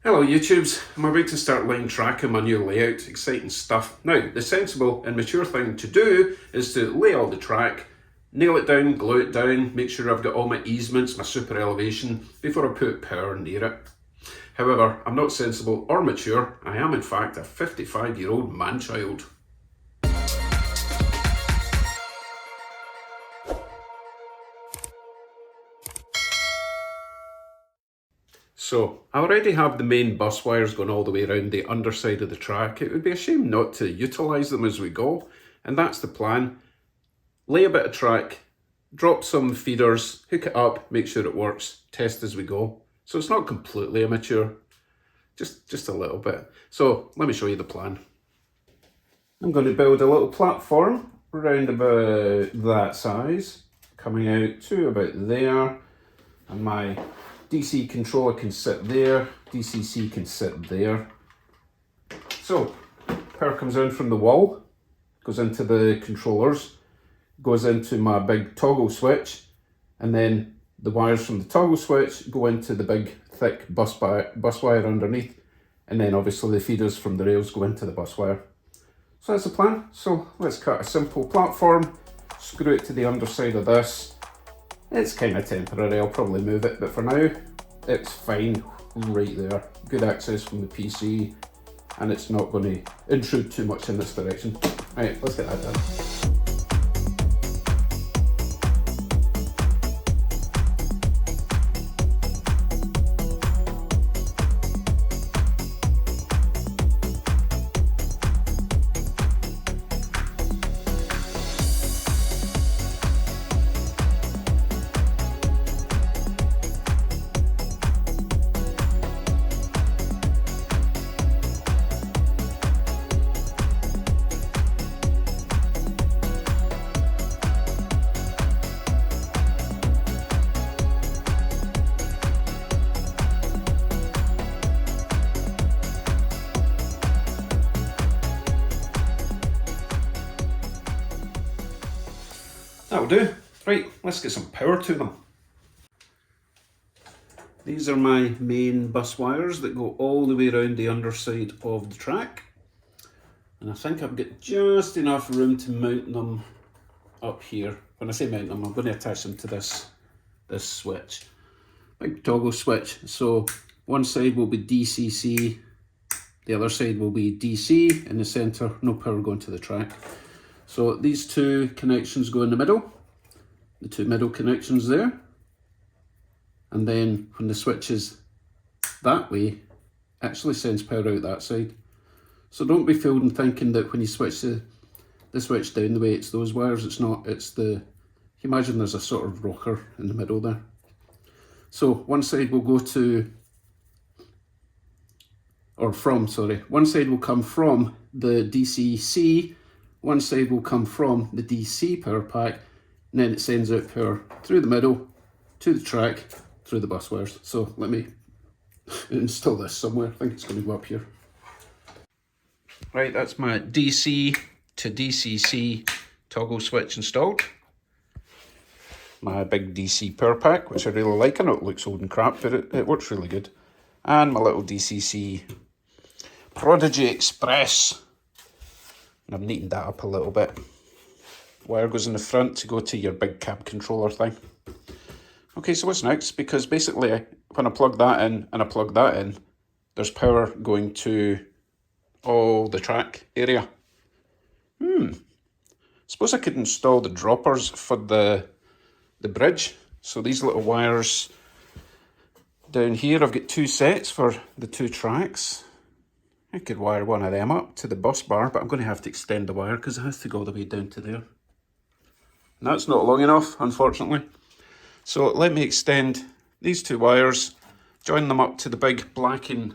Hello YouTubes, I'm about to start line tracking my new layout, exciting stuff. Now, the sensible and mature thing to do is to lay all the track, nail it down, glue it down, make sure I've got all my easements, my super elevation, before I put power near it. However, I'm not sensible or mature, I am in fact a 55-year-old man-child. So, I already have the main bus wires going all the way around the underside of the track. It would be a shame not to utilise them as we go, and that's the plan. Lay a bit of track, drop some feeders, hook it up, make sure it works, test as we go. So it's not completely immature, just a little bit. So let me show you the plan. I'm going to build a little platform around about that size, coming out to about there, and my DC controller can sit there, DCC can sit there. So, power comes in from the wall, goes into the controllers, goes into my big toggle switch, and then the wires from the toggle switch go into the big thick bus wire underneath, and then obviously the feeders from the rails go into the bus wire. So that's the plan. So let's cut a simple platform, screw it to the underside of this. It's kind of temporary, I'll probably move it, but for now, it's fine right there. Good access from the PC, and it's not going to intrude too much in this direction. Right, let's get that done. That'll do. Right, let's get some power to them. These are my main bus wires that go all the way around the underside of the track. And I think I've got just enough room to mount them up here. When I say mount them, I'm going to attach them to this switch. Big toggle switch. So one side will be DCC, the other side will be DC. In the centre, no power going to the track. So these two connections go in the middle, the two middle connections there, and then when the switch is that way, it actually sends power out that side. So don't be fooled in thinking that when you switch the switch down the way, it's those wires. It's not, it's the, you imagine there's a sort of rocker in the middle there. So one side will go to, or from, sorry, one side will come from the DCC, one side will come from the DC power pack, and then it sends out power through the middle, to the track, through the bus wires. So let me install this somewhere. I think it's going to go up here. Right, that's my DC to DCC toggle switch installed. My big DC power pack, which I really like. I know it looks old and crap, but it works really good. And my little DCC Prodigy Express. I'm neatened that up a little bit. Wire goes in the front to go to your big cab controller thing. Okay, so what's next? Because basically, when I plug that in and I plug that in, there's power going to all the track area. Suppose I could install the droppers for the bridge. So these little wires down here, I've got two sets for the two tracks. I could wire one of them up to the bus bar, but I'm going to have to extend the wire because it has to go all the way down to there. And that's not long enough, unfortunately. So let me extend these two wires, join them up to the big black and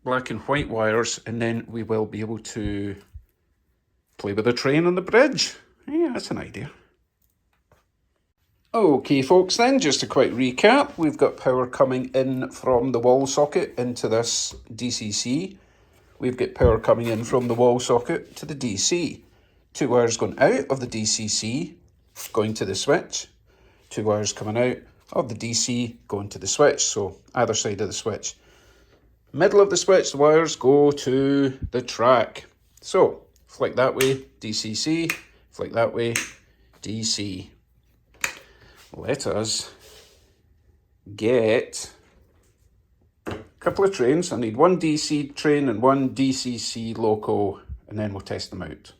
white wires, and then we will be able to play with the train on the bridge. Yeah, that's an idea. Okay folks, then just a quick recap. We've got power coming in from the wall socket into this DCC. We've got power coming in from the wall socket to the DC. Two wires going out of the DCC, going to the switch. Two wires coming out of the DC going to the switch, so either side of the switch. Middle of the switch, the wires go to the track. So, flick that way, DCC, flick that way, DC. Let us get a couple of trains. I need one DC train and one DCC loco, and then we'll test them out.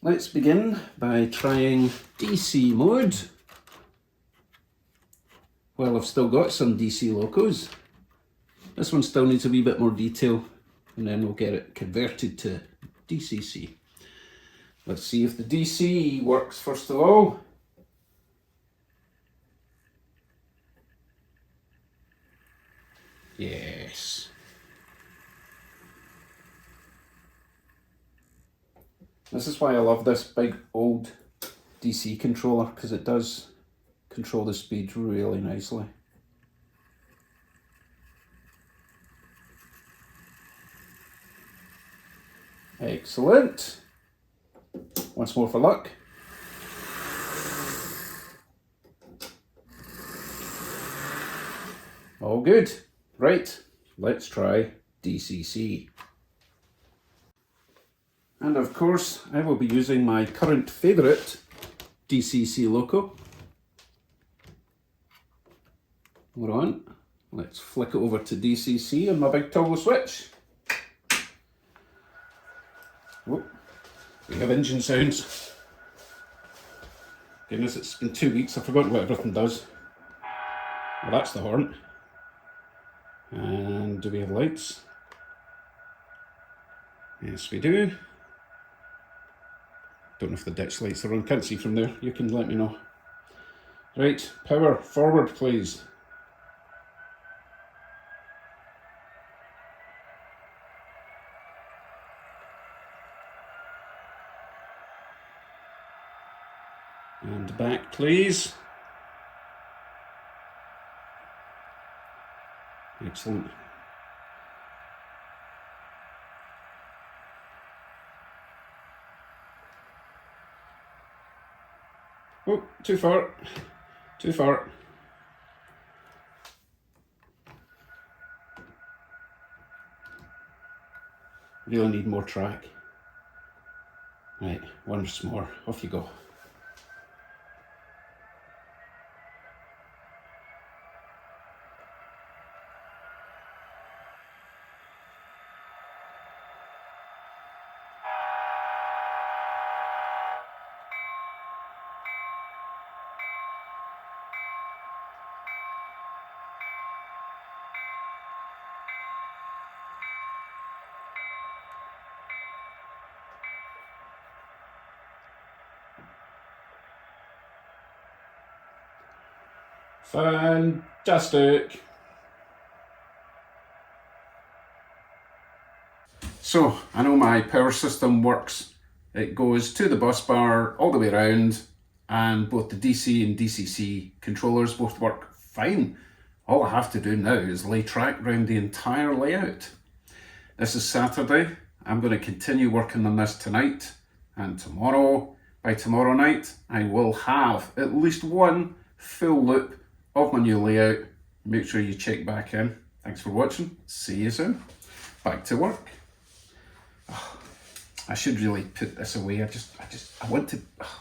Let's begin by trying DC mode. Well, I've still got some DC locos. This one still needs a wee bit more detail, and then we'll get it converted to DCC. Let's see if the DC works first of all. Yes. This is why I love this big old DC controller, because it does control the speed really nicely. Excellent. Once more for luck. All good. Right, let's try DCC. And of course, I will be using my current favourite DCC loco. We're on. Let's flick it over to DCC on my big toggle switch. Whoop. We have engine sounds. Goodness, it's been 2 weeks, I've forgotten what everything does. Well, that's the horn. And do we have lights? Yes, we do. Don't know if the ditch lights are on, can't see from there. You can let me know. Right, power forward, please. And back, please. Excellent. Oh, too far. Too far. Really need more track. Right, once more. Off you go. Fantastic. So, I know my power system works. It goes to the bus bar all the way around, and both the DC and DCC controllers both work fine. All I have to do now is lay track around the entire layout. This is Saturday. I'm going to continue working on this tonight, and tomorrow, by tomorrow night, I will have at least one full loop of my new layout. Make sure you check back in. Thanks for watching. See you soon. Back to work. Oh, I should really put this away. I want to. Oh.